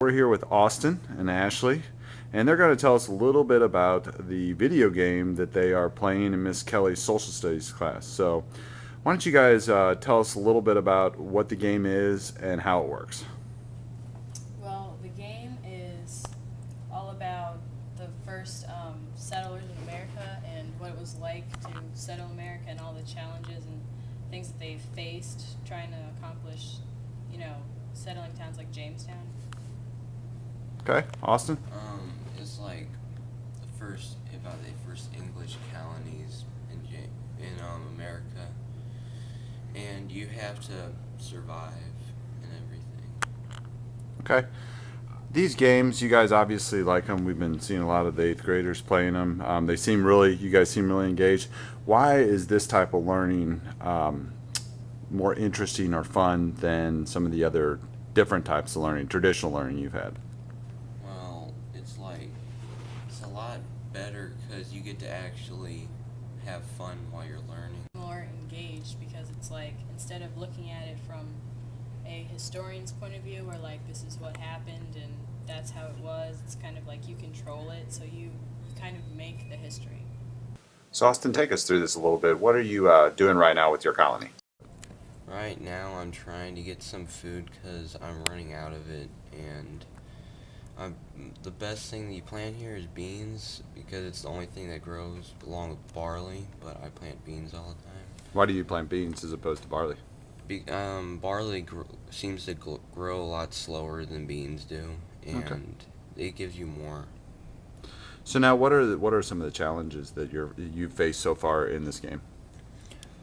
We're here with Austin and Ashley, and they're going to tell us a little bit about the video game that they are playing in Miss Kelly's social studies class. So, why don't you guys tell us a little bit about what the game is and how it works? Well, the game is all about the first settlers of America and what it was like to settle America and all the challenges and things that they faced trying to accomplish, settling towns like Jamestown. Okay, Austin? It's like about the first English colonies in America, and you have to survive and everything. Okay. These games, you guys obviously like them. We've been seeing a lot of the 8th graders playing them. You guys seem really engaged. Why is this type of learning more interesting or fun than some of the other different types of learning, traditional learning you've had? Well, it's a lot better because you get to actually have fun while you're learning. More engaged because it's like instead of looking at it from a historian's point of view where like this is what happened and that's how it was, it's kind of like you control it, so you kind of make the history. So Austin, take us through this a little bit. What are you doing right now with your colony? Right now, I'm trying to get some food because I'm running out of it, and the best thing that you plant here is beans because it's the only thing that grows along with barley, but I plant beans all the time. Why do you plant beans as opposed to barley? Barley seems to grow a lot slower than beans do, and it gives you more. So now, what are some of the challenges that you've faced so far in this game?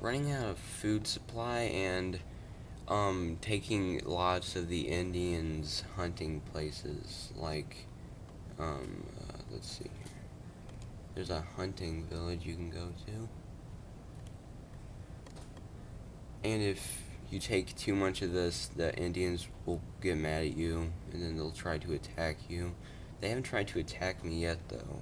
Running out of food supply and taking lots of the Indians' hunting places, like let's see here. There's a hunting village you can go to, and if you take too much of this, the Indians will get mad at you, and then they'll try to attack you. They haven't tried to attack me yet, though.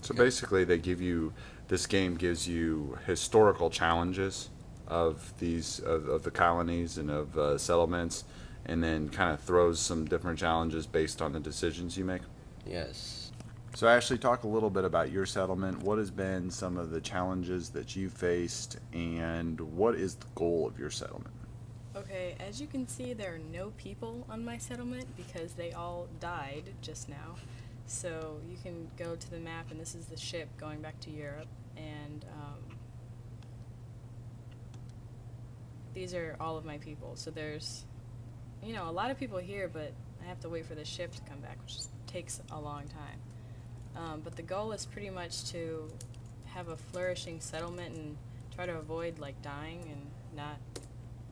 So basically, this game gives you historical challenges of the colonies and of settlements, and then kind of throws some different challenges based on the decisions you make. Yes. So Ashley, talk a little bit about your settlement. What has been some of the challenges that you faced, and what is the goal of your settlement? Okay, as you can see, there are no people on my settlement because they all died just now. So you can go to the map, and this is the ship going back to Europe, and these are all of my people. So there's, a lot of people here, but I have to wait for the ship to come back, which takes a long time. But the goal is pretty much to have a flourishing settlement and try to avoid like dying and not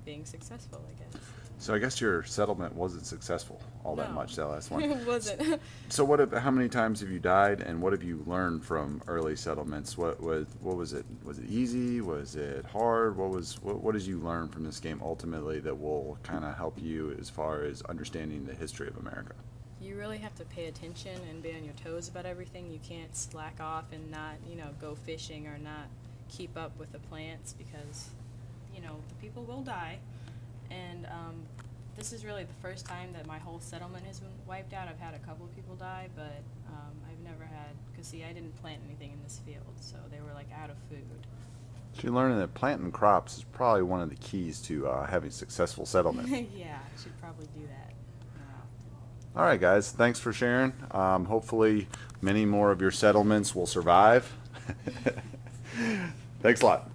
being successful, I guess. So I guess your settlement wasn't successful all that much, that last one. It wasn't. So how many times have you died, and what have you learned from early settlements? What was it? Was it easy? Was it hard? What did you learn from this game ultimately that will kind of help you as far as understanding the history of America? You really have to pay attention and be on your toes about everything. You can't slack off and not, go fishing or not keep up with the plants because, the people will die. And this is really the first time that my whole settlement has been wiped out. I've had a couple of people die, but I've never had, because see, I didn't plant anything in this field, so they were like out of food. So you're learning that planting crops is probably one of the keys to having successful settlement. Yeah, I should probably do that more often. All right, guys, thanks for sharing. Hopefully many more of your settlements will survive. Thanks a lot.